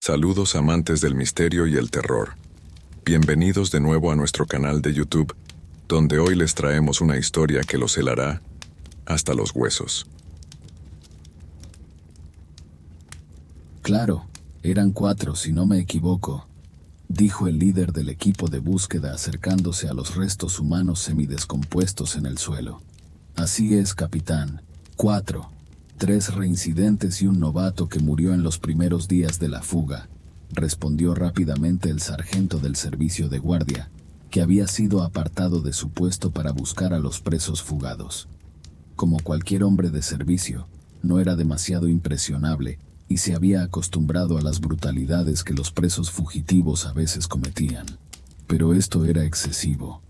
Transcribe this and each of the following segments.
Saludos amantes del misterio y el terror. Bienvenidos de nuevo a nuestro canal de YouTube, donde hoy les traemos una historia que los helará hasta los huesos. Claro, eran 4 si no me equivoco, dijo el líder del equipo de búsqueda acercándose a los restos humanos semidescompuestos en el suelo. Así es, capitán. 4. 3 reincidentes y un novato que murió en los primeros días de la fuga, respondió rápidamente el sargento del servicio de guardia, que había sido apartado de su puesto para buscar a los presos fugados. Como cualquier hombre de servicio, no era demasiado impresionable y se había acostumbrado a las brutalidades que los presos fugitivos a veces cometían. Pero esto era excesivo.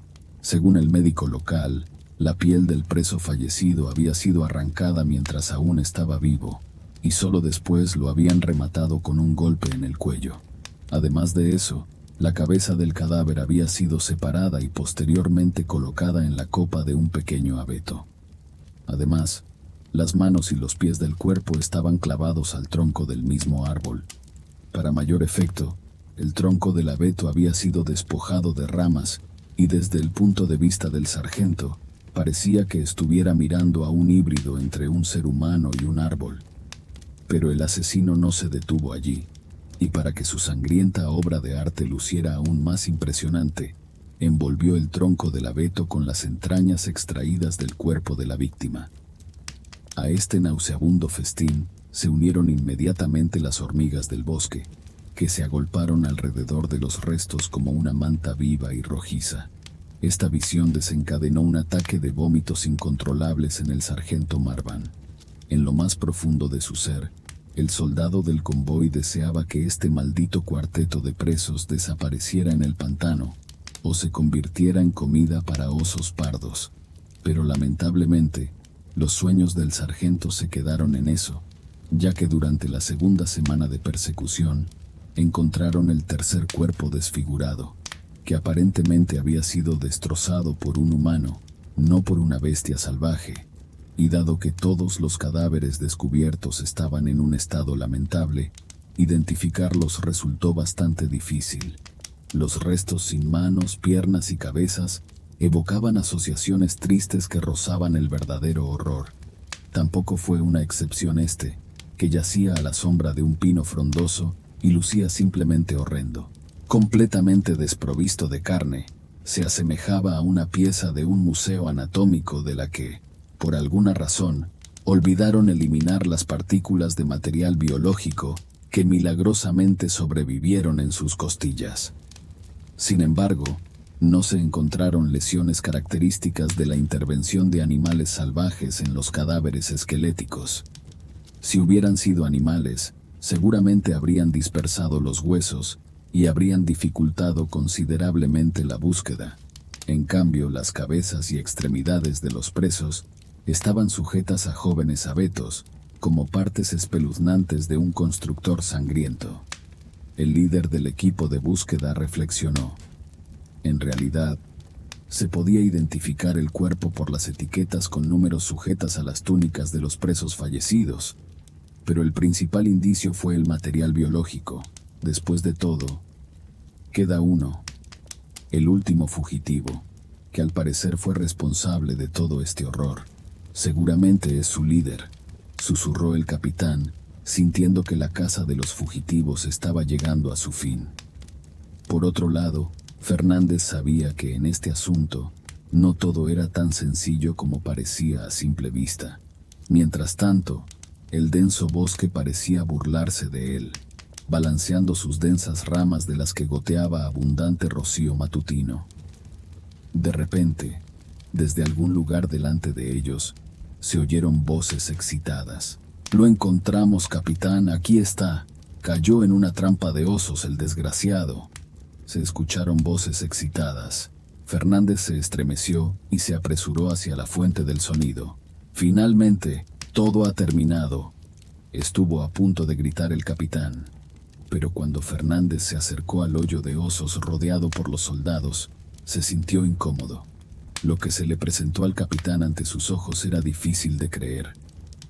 Según el médico local, la piel del preso fallecido había sido arrancada mientras aún estaba vivo, y solo después lo habían rematado con un golpe en el cuello. Además de eso, la cabeza del cadáver había sido separada y posteriormente colocada en la copa de un pequeño abeto. Además, las manos y los pies del cuerpo estaban clavados al tronco del mismo árbol. Para mayor efecto, el tronco del abeto había sido despojado de ramas y desde el punto de vista del sargento, parecía que estuviera mirando a un híbrido entre un ser humano y un árbol. Pero el asesino no se detuvo allí, y para que su sangrienta obra de arte luciera aún más impresionante, envolvió el tronco del abeto con las entrañas extraídas del cuerpo de la víctima. A este nauseabundo festín se unieron inmediatamente las hormigas del bosque, que se agolparon alrededor de los restos como una manta viva y rojiza. Esta visión desencadenó un ataque de vómitos incontrolables en el sargento Marvan. En lo más profundo de su ser, el soldado del convoy deseaba que este maldito cuarteto de presos desapareciera en el pantano o se convirtiera en comida para osos pardos. Pero lamentablemente, los sueños del sargento se quedaron en eso, ya que durante la segunda semana de persecución, encontraron el tercer cuerpo desfigurado, que aparentemente había sido destrozado por un humano, no por una bestia salvaje, y dado que todos los cadáveres descubiertos estaban en un estado lamentable, identificarlos resultó bastante difícil. Los restos sin manos, piernas y cabezas evocaban asociaciones tristes que rozaban el verdadero horror. Tampoco fue una excepción este, que yacía a la sombra de un pino frondoso y lucía simplemente horrendo. Completamente desprovisto de carne, se asemejaba a una pieza de un museo anatómico de la que, por alguna razón, olvidaron eliminar las partículas de material biológico que milagrosamente sobrevivieron en sus costillas. Sin embargo, no se encontraron lesiones características de la intervención de animales salvajes en los cadáveres esqueléticos. Si hubieran sido animales, seguramente habrían dispersado los huesos y habrían dificultado considerablemente la búsqueda. En cambio, las cabezas y extremidades de los presos estaban sujetas a jóvenes abetos, como partes espeluznantes de un constructor sangriento. El líder del equipo de búsqueda reflexionó. En realidad, se podía identificar el cuerpo por las etiquetas con números sujetas a las túnicas de los presos fallecidos, pero el principal indicio fue el material biológico. Después de todo, queda uno, el último fugitivo, que al parecer fue responsable de todo este horror. Seguramente es su líder, susurró el capitán, sintiendo que la caza de los fugitivos estaba llegando a su fin. Por otro lado, Fernández sabía que en este asunto no todo era tan sencillo como parecía a simple vista. Mientras tanto, el denso bosque parecía burlarse de él, balanceando sus densas ramas de las que goteaba abundante rocío matutino. De repente, desde algún lugar delante de ellos, se oyeron voces excitadas. «Lo encontramos, capitán, aquí está. Cayó en una trampa de osos el desgraciado». Se escucharon voces excitadas. Fernández se estremeció y se apresuró hacia la fuente del sonido. «Finalmente, todo ha terminado», estuvo a punto de gritar el capitán. Pero cuando Fernández se acercó al hoyo de osos rodeado por los soldados, se sintió incómodo. Lo que se le presentó al capitán ante sus ojos era difícil de creer,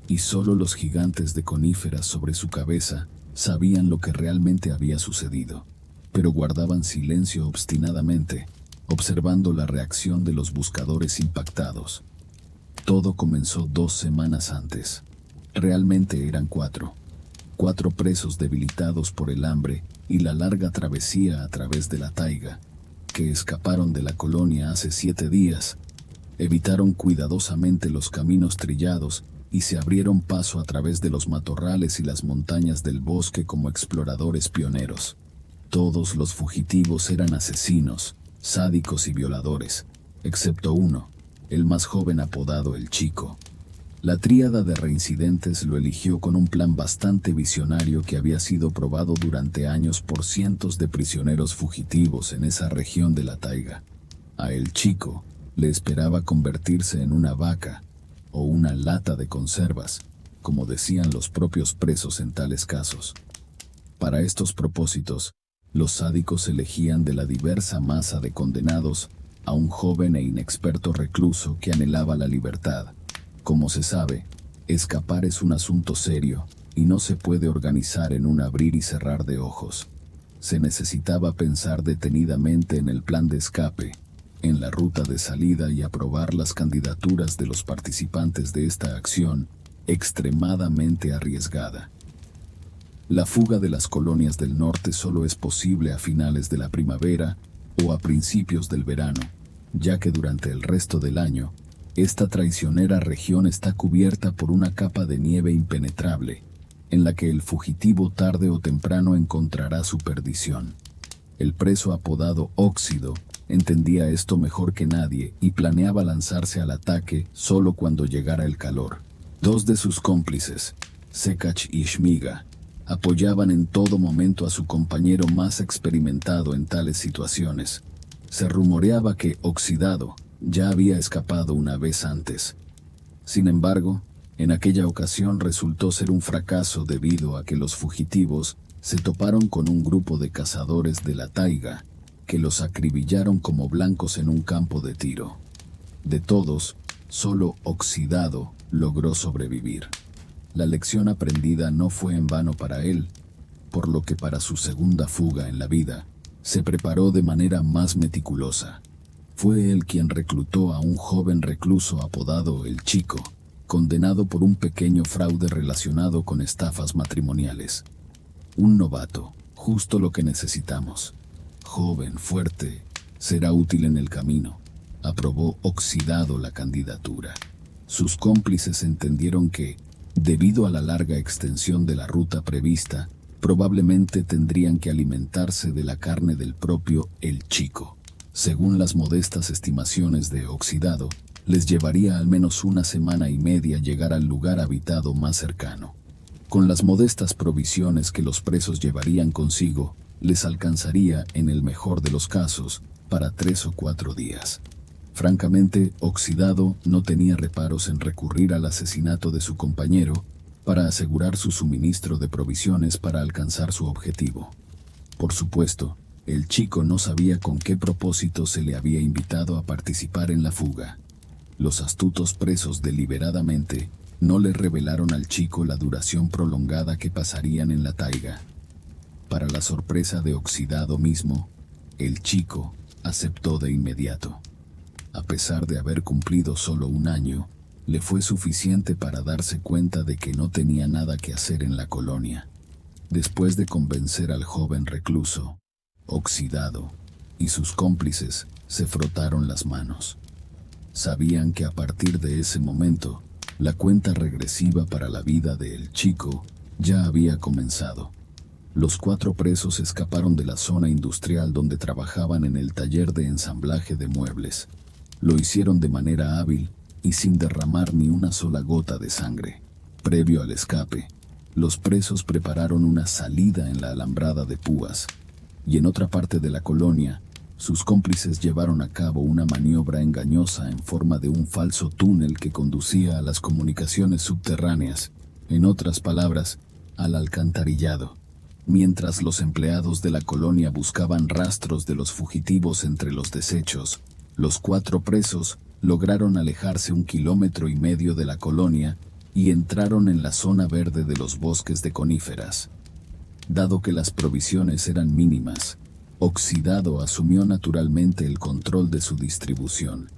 y solo los gigantes de coníferas sobre su cabeza Sabían lo que realmente había sucedido, pero guardaban silencio obstinadamente, observando la reacción de los buscadores impactados. Todo comenzó 2 semanas antes. Realmente eran 4. 4 presos debilitados por el hambre y la larga travesía a través de la taiga, que escaparon de la colonia hace 7 días. Evitaron cuidadosamente los caminos trillados y se abrieron paso a través de los matorrales y las montañas del bosque como exploradores pioneros. Todos los fugitivos eran asesinos, sádicos y violadores, excepto uno, el más joven apodado El Chico. La tríada de reincidentes lo eligió con un plan bastante visionario que había sido probado durante años por cientos de prisioneros fugitivos en esa región de la taiga. A El Chico le esperaba convertirse en una vaca o una lata de conservas, como decían los propios presos en tales casos. Para estos propósitos, los sádicos elegían de la diversa masa de condenados a un joven e inexperto recluso que anhelaba la libertad. Como se sabe, escapar es un asunto serio y no se puede organizar en un abrir y cerrar de ojos. Se necesitaba pensar detenidamente en el plan de escape, en la ruta de salida y aprobar las candidaturas de los participantes de esta acción extremadamente arriesgada. La fuga de las colonias del norte solo es posible a finales de la primavera o a principios del verano, ya que durante el resto del año, esta traicionera región está cubierta por una capa de nieve impenetrable, en la que el fugitivo tarde o temprano encontrará su perdición. El preso apodado Óxido entendía esto mejor que nadie y planeaba lanzarse al ataque solo cuando llegara el calor. 2 de sus cómplices, Sekach y Shmiga, apoyaban en todo momento a su compañero más experimentado en tales situaciones. Se rumoreaba que Oxidado ya había escapado una vez antes. Sin embargo, en aquella ocasión resultó ser un fracaso debido a que los fugitivos se toparon con un grupo de cazadores de la taiga que los acribillaron como blancos en un campo de tiro. De todos, solo Oxidado logró sobrevivir. La lección aprendida no fue en vano para él, por lo que para su segunda fuga en la vida, se preparó de manera más meticulosa. Fue él quien reclutó a un joven recluso apodado El Chico, condenado por un pequeño fraude relacionado con estafas matrimoniales. Un novato, justo lo que necesitamos. Joven, fuerte, será útil en el camino. Aprobó Oxidado la candidatura. Sus cómplices entendieron que, debido a la larga extensión de la ruta prevista, probablemente tendrían que alimentarse de la carne del propio El Chico. Según las modestas estimaciones de Oxidado, les llevaría al menos 1 semana y media llegar al lugar habitado más cercano. Con las modestas provisiones que los presos llevarían consigo, les alcanzaría, en el mejor de los casos, para 3 o 4 días. Francamente, Oxidado no tenía reparos en recurrir al asesinato de su compañero para asegurar su suministro de provisiones para alcanzar su objetivo. Por supuesto, El Chico no sabía con qué propósito se le había invitado a participar en la fuga. Los astutos presos deliberadamente no le revelaron al Chico la duración prolongada que pasarían en la taiga. Para la sorpresa de Oxidado mismo, El Chico aceptó de inmediato. A pesar de haber cumplido solo 1 año, le fue suficiente para darse cuenta de que no tenía nada que hacer en la colonia. Después de convencer al joven recluso, Oxidado y sus cómplices se frotaron las manos. Sabían que a partir de ese momento, la cuenta regresiva para la vida de El Chico ya había comenzado. Los 4 presos escaparon de la zona industrial donde trabajaban en el taller de ensamblaje de muebles. Lo hicieron de manera hábil y sin derramar ni una sola gota de sangre. Previo al escape, los presos prepararon una salida en la alambrada de púas, y en otra parte de la colonia, sus cómplices llevaron a cabo una maniobra engañosa en forma de un falso túnel que conducía a las comunicaciones subterráneas, en otras palabras, al alcantarillado. Mientras los empleados de la colonia buscaban rastros de los fugitivos entre los desechos, los 4 presos lograron alejarse 1,5 kilómetros de la colonia y entraron en la zona verde de los bosques de coníferas. Dado que las provisiones eran mínimas, Oxidado asumió naturalmente el control de su distribución.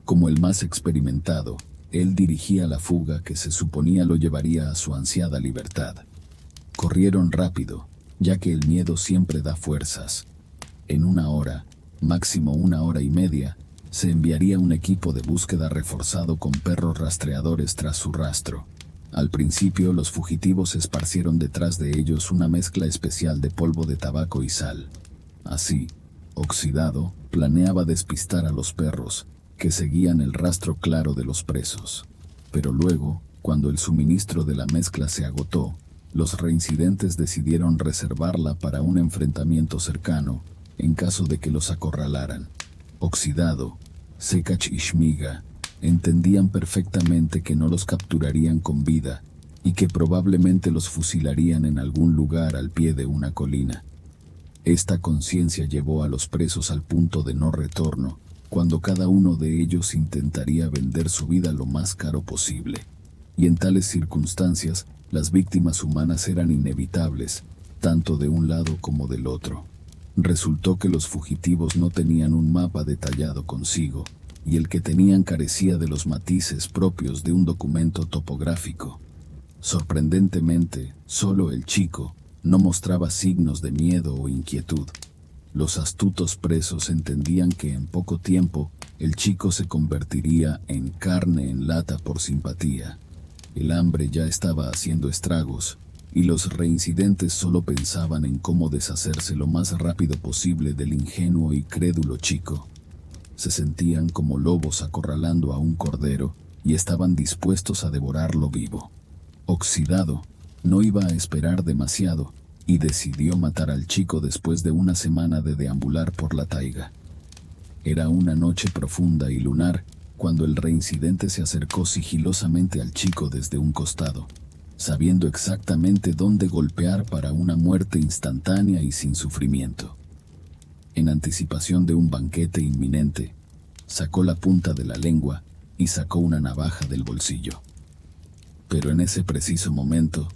Como el más experimentado, él dirigía la fuga que se suponía lo llevaría a su ansiada libertad. Corrieron rápido, ya que el miedo siempre da fuerzas. En 1 hora, máximo 1 hora y media, se enviaría un equipo de búsqueda reforzado con perros rastreadores tras su rastro. Al principio, los fugitivos esparcieron detrás de ellos una mezcla especial de polvo de tabaco y sal. Así, Oxidado planeaba despistar a los perros, que seguían el rastro claro de los presos. Pero luego, cuando el suministro de la mezcla se agotó, los reincidentes decidieron reservarla para un enfrentamiento cercano, en caso de que los acorralaran. Oxidado, Sekach y Shmiga entendían perfectamente que no los capturarían con vida y que probablemente los fusilarían en algún lugar al pie de una colina. Esta conciencia llevó a los presos al punto de no retorno, cuando cada uno de ellos intentaría vender su vida lo más caro posible. Y en tales circunstancias, las víctimas humanas eran inevitables, tanto de un lado como del otro. Resultó que los fugitivos no tenían un mapa detallado consigo, y el que tenían carecía de los matices propios de un documento topográfico. Sorprendentemente, solo el chico no mostraba signos de miedo o inquietud. Los astutos presos entendían que en poco tiempo el chico se convertiría en carne en lata por simpatía. El hambre ya estaba haciendo estragos, y los reincidentes solo pensaban en cómo deshacerse lo más rápido posible del ingenuo y crédulo chico. Se sentían como lobos acorralando a un cordero y estaban dispuestos a devorarlo vivo. Oxidado no iba a esperar demasiado y decidió matar al chico después de 1 semana de deambular por la taiga. Era una noche profunda y lunar cuando el reincidente se acercó sigilosamente al chico desde un costado, sabiendo exactamente dónde golpear para una muerte instantánea y sin sufrimiento. En anticipación de un banquete inminente, sacó la punta de la lengua y sacó una navaja del bolsillo. Pero en ese preciso momento,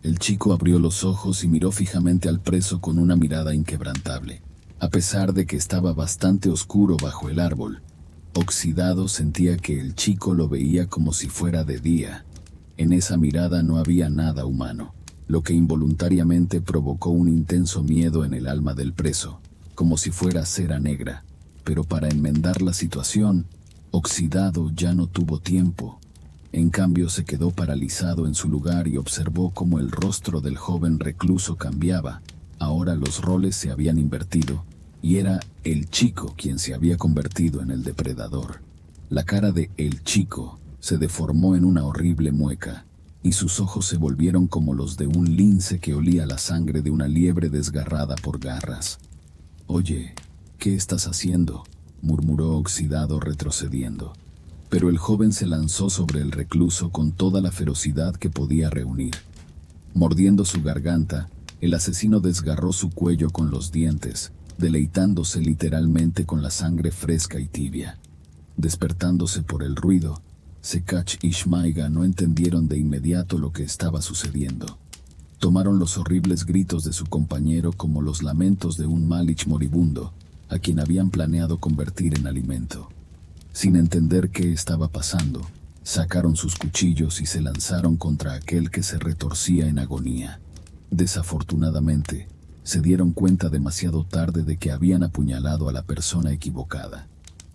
el chico abrió los ojos y miró fijamente al preso con una mirada inquebrantable. A pesar de que estaba bastante oscuro bajo el árbol, Oxidado sentía que el chico lo veía como si fuera de día. En esa mirada no había nada humano, lo que involuntariamente provocó un intenso miedo en el alma del preso, como si fuera cera negra. Pero para enmendar la situación, Oxidado ya no tuvo tiempo. En cambio, se quedó paralizado en su lugar y observó cómo el rostro del joven recluso cambiaba. Ahora los roles se habían invertido, y era el chico quien se había convertido en el depredador. La cara de el chico se deformó en una horrible mueca, y sus ojos se volvieron como los de un lince que olía la sangre de una liebre desgarrada por garras. «Oye, ¿qué estás haciendo?», murmuró Oxidado retrocediendo. Pero el joven se lanzó sobre el recluso con toda la ferocidad que podía reunir. Mordiendo su garganta, el asesino desgarró su cuello con los dientes, deleitándose literalmente con la sangre fresca y tibia. Despertándose por el ruido, Sekach y Shmaiga no entendieron de inmediato lo que estaba sucediendo. Tomaron los horribles gritos de su compañero como los lamentos de un Malich moribundo, a quien habían planeado convertir en alimento. Sin entender qué estaba pasando, sacaron sus cuchillos y se lanzaron contra aquel que se retorcía en agonía. Desafortunadamente, se dieron cuenta demasiado tarde de que habían apuñalado a la persona equivocada.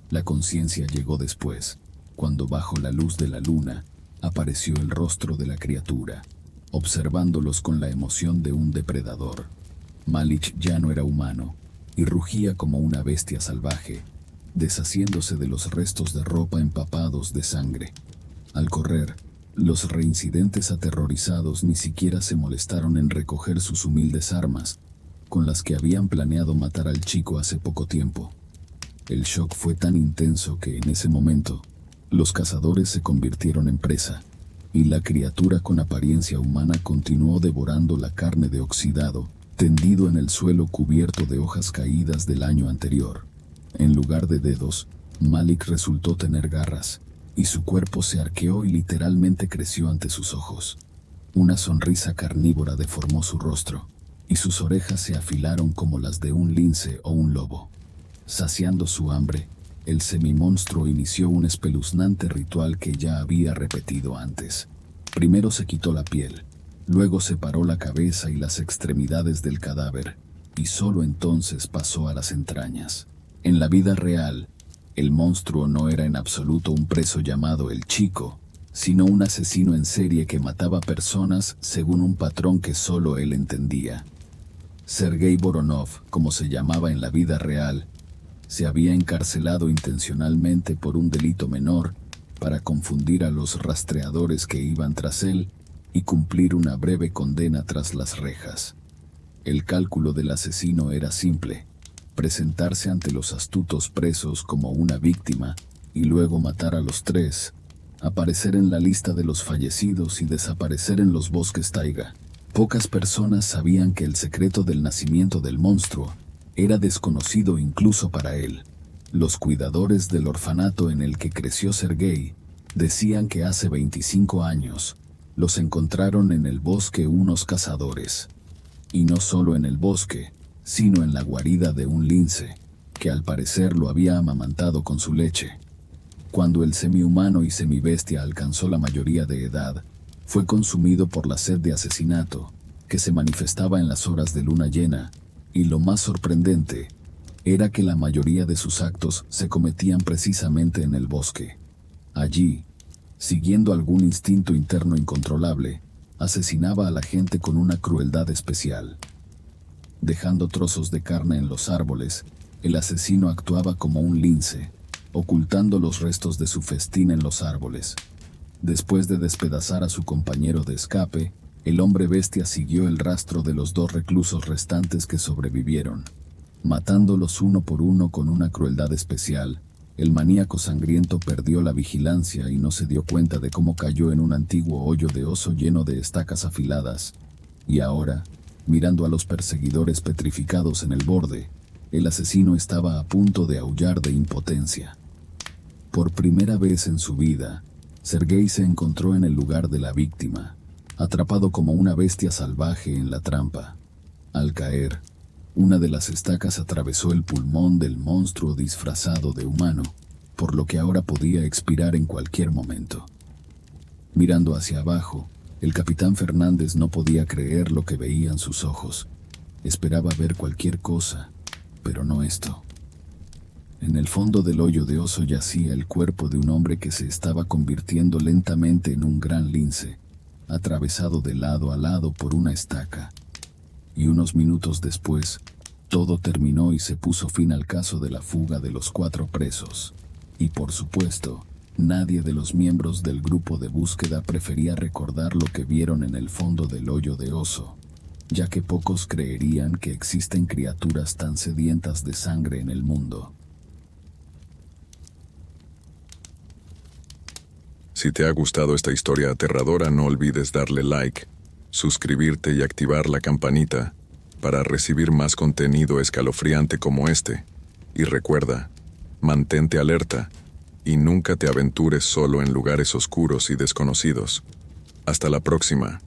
La conciencia llegó después, cuando bajo la luz de la luna apareció el rostro de la criatura, observándolos con la emoción de un depredador. Malich ya no era humano y rugía como una bestia salvaje, deshaciéndose de los restos de ropa empapados de sangre. Al correr, los reincidentes aterrorizados ni siquiera se molestaron en recoger sus humildes armas, con las que habían planeado matar al chico hace poco tiempo. El shock fue tan intenso que en ese momento, los cazadores se convirtieron en presa, y la criatura con apariencia humana continuó devorando la carne de Oxidado, tendido en el suelo cubierto de hojas caídas del año anterior. En lugar de dedos, Malik resultó tener garras, y su cuerpo se arqueó y literalmente creció ante sus ojos. Una sonrisa carnívora deformó su rostro, y sus orejas se afilaron como las de un lince o un lobo. Saciando su hambre, el semimonstruo inició un espeluznante ritual que ya había repetido antes. Primero se quitó la piel, luego separó la cabeza y las extremidades del cadáver, y solo entonces pasó a las entrañas. En la vida real, el monstruo no era en absoluto un preso llamado el Chico, sino un asesino en serie que mataba personas según un patrón que solo él entendía. Sergei Voronov, como se llamaba en la vida real, se había encarcelado intencionalmente por un delito menor para confundir a los rastreadores que iban tras él y cumplir una breve condena tras las rejas. El cálculo del asesino era simple: presentarse ante los astutos presos como una víctima y luego matar a los tres, aparecer en la lista de los fallecidos y desaparecer en los bosques taiga. Pocas personas sabían que el secreto del nacimiento del monstruo era desconocido incluso para él. Los cuidadores del orfanato en el que creció Sergei decían que hace 25 años los encontraron en el bosque unos cazadores. Y no solo en el bosque, sino en la guarida de un lince, que al parecer lo había amamantado con su leche. Cuando el semihumano y semibestia alcanzó la mayoría de edad, fue consumido por la sed de asesinato, que se manifestaba en las horas de luna llena, y lo más sorprendente era que la mayoría de sus actos se cometían precisamente en el bosque. Allí, siguiendo algún instinto interno incontrolable, asesinaba a la gente con una crueldad especial. Dejando trozos de carne en los árboles, el asesino actuaba como un lince, ocultando los restos de su festín en los árboles. Después de despedazar a su compañero de escape, el hombre bestia siguió el rastro de los dos reclusos restantes que sobrevivieron. Matándolos uno por uno con una crueldad especial, el maníaco sangriento perdió la vigilancia y no se dio cuenta de cómo cayó en un antiguo hoyo de oso lleno de estacas afiladas. Y ahora, mirando a los perseguidores petrificados en el borde, el asesino estaba a punto de aullar de impotencia. Por primera vez en su vida, Sergei se encontró en el lugar de la víctima, atrapado como una bestia salvaje en la trampa. Al caer, una de las estacas atravesó el pulmón del monstruo disfrazado de humano, por lo que ahora podía expirar en cualquier momento. Mirando hacia abajo, el capitán Fernández no podía creer lo que veían sus ojos. Esperaba ver cualquier cosa, pero no esto. En el fondo del hoyo de oso yacía el cuerpo de un hombre que se estaba convirtiendo lentamente en un gran lince, atravesado de lado a lado por una estaca. Y unos minutos después, todo terminó y se puso fin al caso de la fuga de los 4 presos. Y por supuesto, nadie de los miembros del grupo de búsqueda prefería recordar lo que vieron en el fondo del hoyo de oso, ya que pocos creerían que existen criaturas tan sedientas de sangre en el mundo. Si te ha gustado esta historia aterradora, no olvides darle like, suscribirte y activar la campanita para recibir más contenido escalofriante como este. Y recuerda, mantente alerta y nunca te aventures solo en lugares oscuros y desconocidos. Hasta la próxima.